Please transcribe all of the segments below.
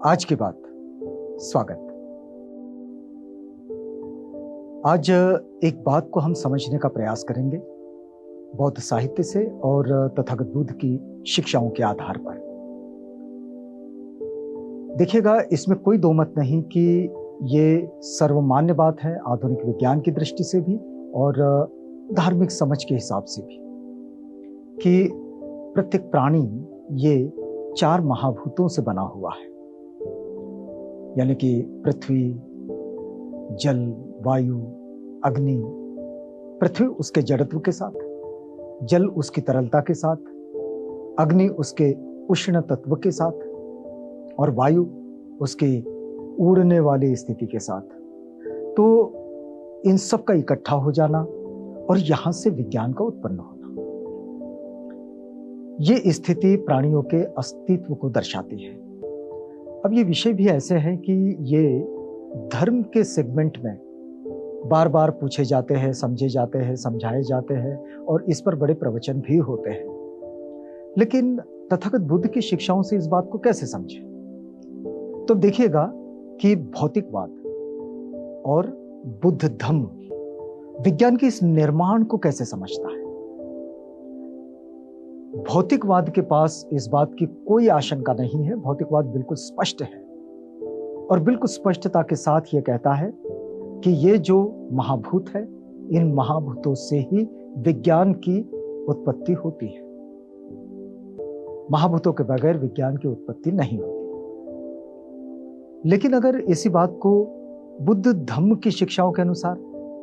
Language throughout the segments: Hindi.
आज की बात। स्वागत। आज एक बात को हम समझने का प्रयास करेंगे बौद्ध साहित्य से और तथागत बुद्ध की शिक्षाओं के आधार पर। देखिएगा, इसमें कोई दो मत नहीं कि ये सर्वमान्य बात है आधुनिक विज्ञान की दृष्टि से भी और धार्मिक समझ के हिसाब से भी, कि प्रत्येक प्राणी ये 4 महाभूतों से बना हुआ है। यानी कि पृथ्वी, जल, वायु, अग्नि। पृथ्वी उसके जड़त्व के साथ, जल उसकी तरलता के साथ, अग्नि उसके उष्ण तत्व के साथ और वायु उसकी उड़ने वाली स्थिति के साथ। तो इन सब का इकट्ठा हो जाना और यहां से विज्ञान का उत्पन्न होना, ये स्थिति प्राणियों के अस्तित्व को दर्शाती है। अब ये विषय भी ऐसे हैं कि ये धर्म के सेगमेंट में बार बार पूछे जाते हैं, समझे जाते हैं, समझाए जाते हैं और इस पर बड़े प्रवचन भी होते हैं। लेकिन तथागत बुद्ध की शिक्षाओं से इस बात को कैसे समझें? तो देखिएगा कि भौतिकवाद और बुद्ध धम्म विज्ञान के इस निर्माण को कैसे समझता है। भौतिकवाद के पास इस बात की कोई आशंका नहीं है। भौतिकवाद बिल्कुल स्पष्ट है और बिल्कुल स्पष्टता के साथ ये कहता है कि ये जो महाभूत है, इन महाभूतों से ही विज्ञान की उत्पत्ति होती है। महाभूतों के बगैर विज्ञान की उत्पत्ति नहीं होती। लेकिन अगर इसी बात को बुद्ध धम्म की शिक्षाओं के अनुसार,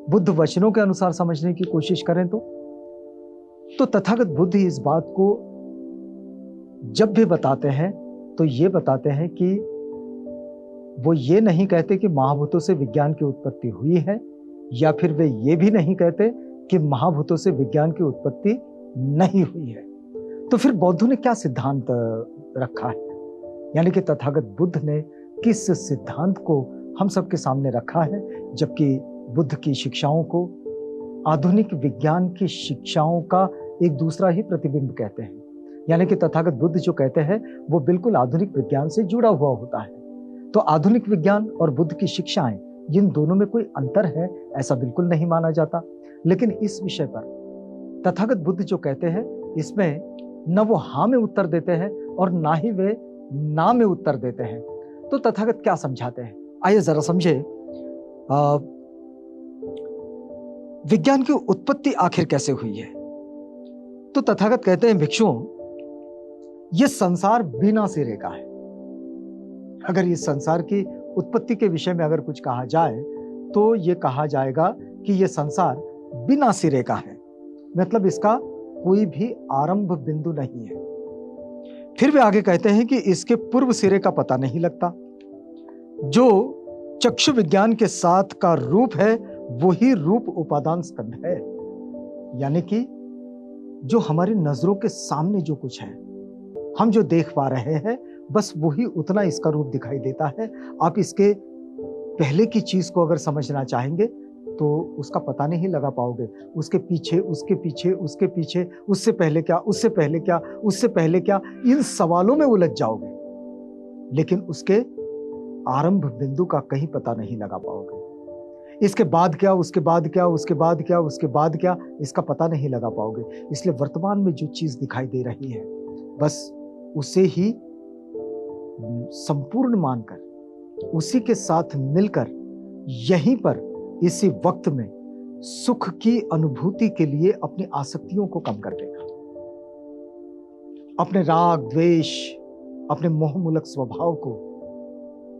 बुद्ध वचनों के अनुसार समझने की कोशिश करें तो तथागत बुद्ध इस बात को जब भी बताते हैं तो ये बताते हैं कि वो ये नहीं कहते कि महाभूतों से विज्ञान की उत्पत्ति हुई है, या फिर वे ये भी नहीं कहते कि महाभूतों से विज्ञान की उत्पत्ति नहीं हुई है। तो फिर बौद्धों ने क्या सिद्धांत रखा है? यानी कि तथागत बुद्ध ने किस सिद्धांत को हम सबके सामने रखा है, जबकि बुद्ध की शिक्षाओं को आधुनिक विज्ञान की शिक्षाओं का एक दूसरा ही प्रतिबिंब कहते हैं। यानी कि तथागत बुद्ध जो कहते हैं वो बिल्कुल आधुनिक विज्ञान से जुड़ा हुआ होता है। तो आधुनिक विज्ञान और बुद्ध की शिक्षाएं, इन दोनों में कोई अंतर है ऐसा बिल्कुल नहीं माना जाता। लेकिन इस विषय पर तथागत बुद्ध जो कहते हैं, इसमें न वो हाँ में उत्तर देते हैं और ना ही वे ना में उत्तर देते हैं। तो तथागत क्या समझाते हैं, आइए जरा समझे। विज्ञान की उत्पत्ति आखिर कैसे हुई है? तो तथागत कहते हैं, भिक्षुओं, यह संसार बिना सिरे का है। अगर इस संसार की उत्पत्ति के विषय में अगर कुछ कहा जाए तो यह कहा जाएगा कि यह संसार बिना सिरे का है। मतलब इसका कोई भी आरंभ बिंदु नहीं है। फिर वे आगे कहते हैं कि इसके पूर्व सिरे का पता नहीं लगता। जो चक्षु विज्ञान के साथ का रूप है वही रूप उपादान स्कंध है। यानी कि जो हमारी नजरों के सामने जो कुछ है, हम जो देख पा रहे हैं, बस वही उतना इसका रूप दिखाई देता है। आप इसके पहले की चीज को अगर समझना चाहेंगे तो उसका पता नहीं लगा पाओगे। उसके पीछे, उसके पीछे, उसके पीछे, उससे पहले क्या, उससे पहले क्या, उससे पहले क्या, इन सवालों में उलझ जाओगे। लेकिन उसके आरंभ बिंदु का कहीं पता नहीं लगा पाओगे। इसके बाद क्या, उसके बाद क्या, उसके बाद क्या, उसके बाद क्या, इसका पता नहीं लगा पाओगे। इसलिए वर्तमान में जो चीज दिखाई दे रही है, बस उसे ही संपूर्ण मानकर, उसी के साथ मिलकर, यहीं पर इसी वक्त में सुख की अनुभूति के लिए अपनी आसक्तियों को कम कर देना, अपने राग द्वेष, अपने मोह मूलक स्वभाव को,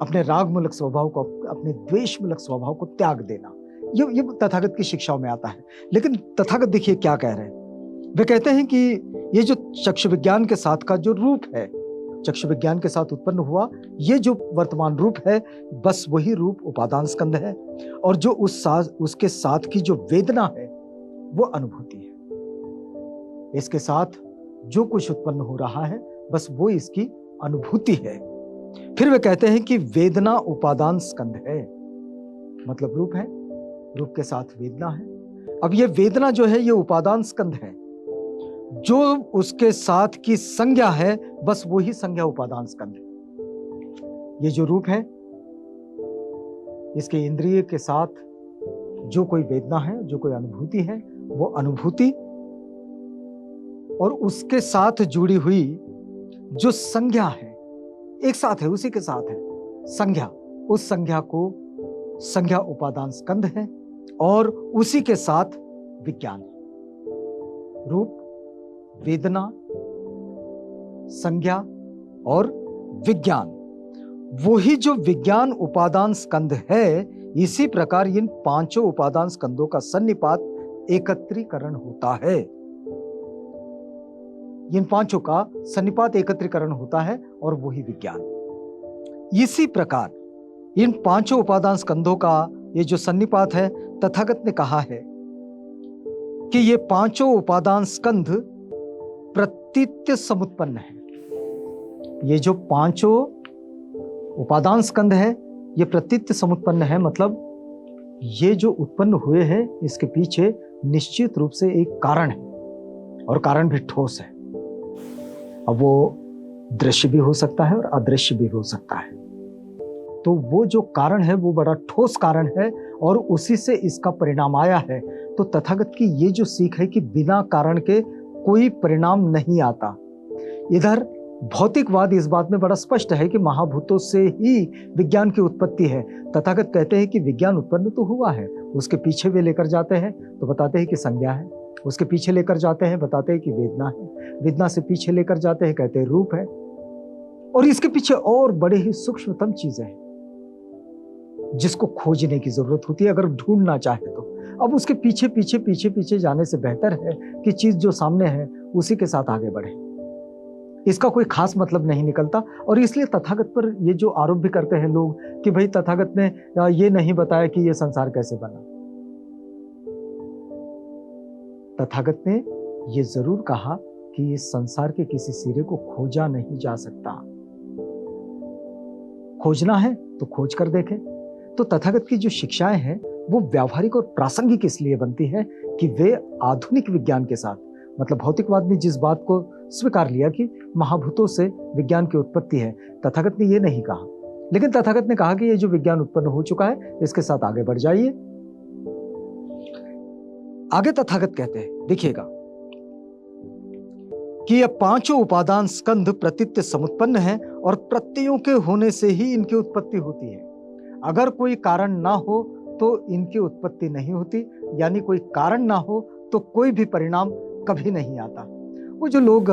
अपने राग मूलक स्वभाव को, अपने द्वेष मूलक स्वभाव को त्याग देना, ये तथागत की शिक्षाओं में आता है। लेकिन तथागत देखिए क्या कह रहे हैं। वे कहते हैं कि ये जो चक्षु विज्ञान के साथ का जो रूप है, चक्षु विज्ञान के साथ उत्पन्न हुआ ये जो वर्तमान रूप है, बस वही रूप उपादान स्कंध है। और जो उसके साथ की जो वेदना है वो अनुभूति है। इसके साथ जो कुछ उत्पन्न हो रहा है, बस वो इसकी अनुभूति है। फिर वे कहते हैं कि वेदना उपादान स्कंध है, मतलब रूप है, रूप के साथ वेदना है। अब ये वेदना जो है ये उपादान स्कंध है। जो उसके साथ की संज्ञा है, बस वही संज्ञा उपादान स्कंध है। ये जो रूप है, इसके इंद्रिय के साथ जो कोई वेदना है, जो कोई अनुभूति है, वो अनुभूति और उसके साथ जुड़ी हुई जो संज्ञा है, एक साथ है, उसी के साथ है संज्ञा, उस संज्ञा को संज्ञा उपादान स्कंध है और उसी के साथ विज्ञान है। रूप, वेदना, संज्ञा और विज्ञान, वही जो विज्ञान उपादान स्कंध है, इसी प्रकार इन पांचों उपादान स्कंधों का सन्निपात एकत्रीकरण होता है। इन पांचों का सन्निपात एकत्रीकरण होता है और वही विज्ञान। इसी प्रकार इन पांचों उपादान स्कंधों का ये जो सन्निपात है, तथागत ने कहा है कि ये पांचों उपादान स्कंध प्रतीत्य समुत्पन्न है। ये जो पांचों उपादान स्कंध है, ये प्रतीत्य समुत्पन्न है, मतलब ये जो उत्पन्न हुए हैं, इसके पीछे निश्चित रूप से एक कारण है और कारण भी ठोस है। अब वो दृश्य भी हो सकता है और अदृश्य भी हो सकता है। तो वो जो कारण है वो बड़ा ठोस कारण है और उसी से इसका परिणाम आया है। तो तथागत की ये जो सीख है कि बिना कारण के कोई परिणाम नहीं आता। इधर भौतिकवाद इस बात में बड़ा स्पष्ट है कि महाभूतों से ही विज्ञान की उत्पत्ति है। तथागत कहते हैं कि विज्ञान उत्पन्न तो हुआ है, उसके पीछे वे लेकर जाते हैं तो बताते हैं कि संज्ञा है, उसके पीछे लेकर जाते हैं बताते हैं कि वेदना है, वेदना से पीछे लेकर जाते हैं कहते हैं रूप है, और इसके पीछे और बड़े ही सूक्ष्मतम चीजें हैं जिसको खोजने की जरूरत होती है अगर ढूंढना चाहे तो। अब उसके पीछे पीछे पीछे पीछे जाने से बेहतर है कि चीज जो सामने है उसी के साथ आगे बढ़े। इसका कोई खास मतलब नहीं निकलता और इसलिए तथागत पर ये जो आरोप भी करते हैं लोग कि भाई तथागत ने ये नहीं बताया कि ये संसार कैसे बना। तथागत ने ये जरूर कहा कि इस संसार के किसी सिरे को खोजा नहीं जा सकता। खोजना है तो खोज कर देखें। तो तथागत की जो शिक्षाएं हैं वो व्यावहारिक और प्रासंगिक इसलिए बनती है कि वे आधुनिक विज्ञान के साथ, मतलब भौतिकवाद ने जिस बात को स्वीकार लिया कि महाभूतों से विज्ञान की उत्पत्ति है, तथागत ने ये नहीं कहा, लेकिन तथागत ने कहा कि ये जो विज्ञान उत्पन्न हो चुका है इसके साथ आगे बढ़ जाइए। आगे तथागत कहते हैं, देखिएगा कि ये पांचों उपादान स्कंध प्रतीत्य समुत्पन्न है और प्रत्ययों के होने से ही इनकी उत्पत्ति होती है। अगर कोई कारण ना हो तो इनकी उत्पत्ति नहीं होती, यानी कोई कारण ना हो तो कोई भी परिणाम कभी नहीं आता। वो जो लोग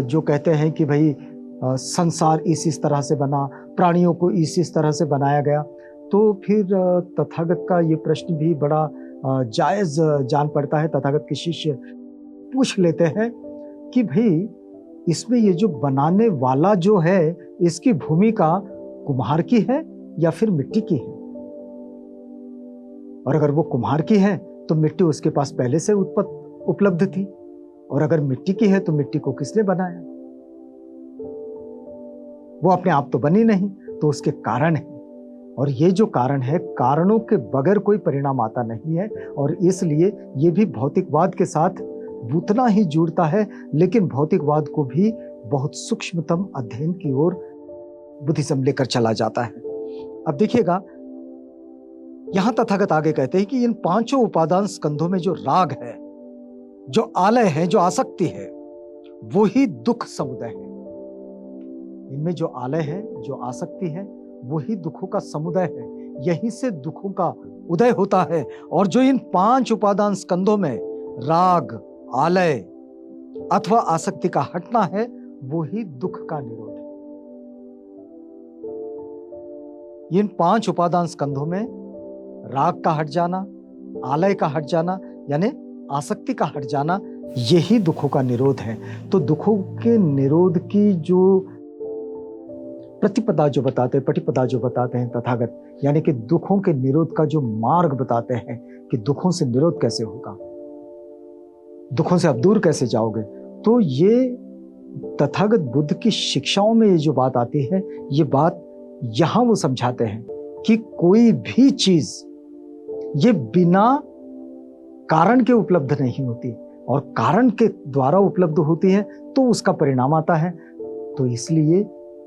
जो कहते हैं कि भाई संसार इस तरह से बना, प्राणियों को इस तरह से बनाया गया, तो फिर तथागत का ये प्रश्न भी बड़ा जायज जान पड़ता है। तथागत के शिष्य पूछ लेते हैं कि भाई इसमें ये जो बनाने वाला जो है इसकी भूमिका कुम्हार की है या फिर मिट्टी की है, और अगर वो कुम्हार की है तो मिट्टी उसके पास पहले से उपलब्ध थी, और अगर मिट्टी की है तो मिट्टी को किसने बनाया? वो अपने आप तो बनी नहीं, तो उसके कारण है। और ये जो कारण है, कारणों के बगैर कोई परिणाम आता नहीं है, और इसलिए ये भी भौतिकवाद के साथ उतना ही जुड़ता है, लेकिन भौतिकवाद को भी बहुत सूक्ष्मतम अध्ययन की ओर बुद्धिज्म लेकर चला जाता है। अब देखिएगा, यहां तथागत आगे कहते हैं कि इन पांचों उपादान स्कंधों में जो राग है, जो आलय है, जो आसक्ति है, वो ही दुख समुदय है। इनमें जो आलय है, जो आसक्ति है, वही दुखों का समुदय है। यहीं से दुखों का उदय होता है। और जो इन पांच उपादान स्कंधों में राग, आलय अथवा आसक्ति का हटना है, वो ही दुख का निरोध है। इन पांच उपादान स्कंधों में राग का हट जाना, आलय का हट जाना, यानी आसक्ति का हट जाना, यही दुखों का निरोध है। तो दुखों के निरोध की जो प्रतिपदा जो बताते हैं, पटिपदा जो बताते हैं तथागत, यानी कि दुखों के निरोध का जो मार्ग बताते हैं कि दुखों से निरोध कैसे होगा, दुखों से आप दूर कैसे जाओगे, तो ये तथागत बुद्ध की शिक्षाओं में ये जो बात आती है, ये बात यहां वो समझाते हैं कि कोई भी चीज ये बिना कारण के उपलब्ध नहीं होती, और कारण के द्वारा उपलब्ध होती है तो उसका परिणाम आता है। तो इसलिए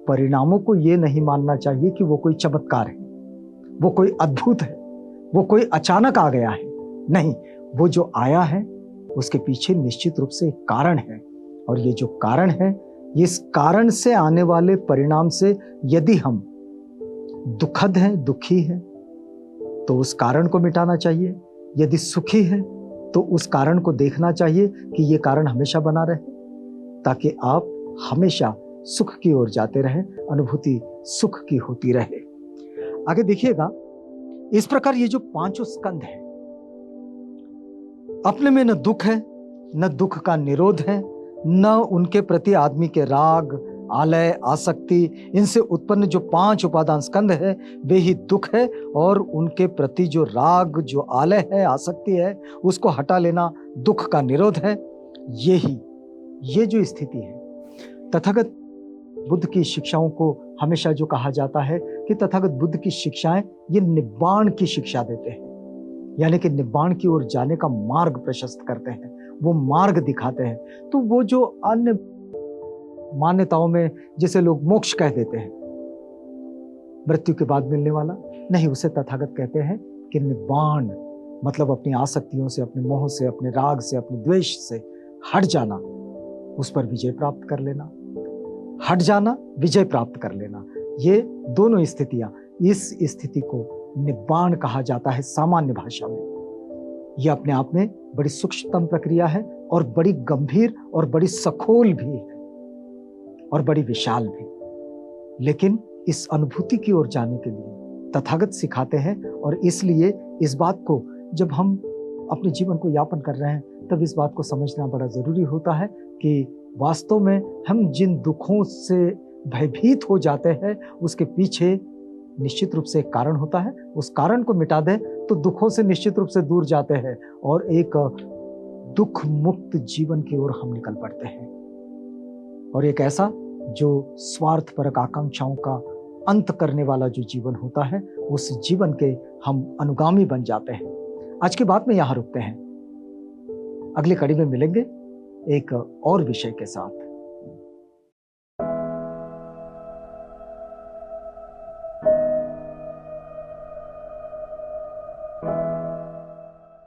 परिणामों को ये नहीं मानना चाहिए कि वो कोई चमत्कार है, वो कोई अद्भुत है, वो कोई अचानक आ गया है। नहीं, वो जो आया है उसके पीछे निश्चित रूप से एक कारण है, और ये जो कारण है, इस कारण से आने वाले परिणाम से यदि हम दुखद हैं, दुखी हैं, तो उस कारण को मिटाना चाहिए। यदि सुखी है तो उस कारण को देखना चाहिए कि ये कारण हमेशा बना रहे, ताकि आप हमेशा सुख की ओर जाते रहें, अनुभूति सुख की होती रहे। आगे देखिएगा, इस प्रकार ये जो पांचों स्कंध है, अपने में न दुख है, न दुख का निरोध है, न उनके प्रति आदमी के राग, आलय, आसक्ति, इनसे उत्पन्न जो 5 उपादान स्कंध है वे ही दुख है, और उनके प्रति जो राग, जो आलय है, आसक्ति है, उसको हटा लेना दुख का निरोध है। ये जो स्थिति है, तथागत बुद्ध की शिक्षाओं को हमेशा जो कहा जाता है कि तथागत बुद्ध की शिक्षाएं ये निब्बाण की शिक्षा देते हैं, यानी कि निब्बाण की ओर जाने का मार्ग प्रशस्त करते हैं, वो मार्ग दिखाते हैं। तो वो जो अन्य मान्यताओं में जिसे लोग मोक्ष कह देते हैं, मृत्यु के बाद मिलने वाला, नहीं, उसे तथागत कहते हैं कि निब्बाण मतलब अपनी आसक्तियों से, अपने मोह से, अपने राग से, अपने द्वेष से हट जाना, उस पर विजय प्राप्त कर लेना। हट जाना, विजय प्राप्त कर लेना, ये दोनों स्थितियां, इस स्थिति को निब्बाण कहा जाता है सामान्य भाषा में। यह अपने आप में बड़ी सूक्ष्मतम प्रक्रिया है, और बड़ी गंभीर और बड़ी सखोल भी है, और बड़ी विशाल भी। लेकिन इस अनुभूति की ओर जाने के लिए तथागत सिखाते हैं, और इसलिए इस बात को जब हम अपने जीवन को यापन कर रहे हैं, तब इस बात को समझना बड़ा जरूरी होता है कि वास्तव में हम जिन दुखों से भयभीत हो जाते हैं, उसके पीछे निश्चित रूप से एक कारण होता है। उस कारण को मिटा दें तो दुखों से निश्चित रूप से दूर जाते हैं, और एक दुख मुक्त जीवन की ओर हम निकल पड़ते हैं, और एक ऐसा जो स्वार्थपरक आकांक्षाओं का अंत करने वाला जो जीवन होता है, उस जीवन के हम अनुगामी बन जाते हैं। आज की बात में यहां रुकते हैं, अगली कड़ी में मिलेंगे एक और विषय के साथ।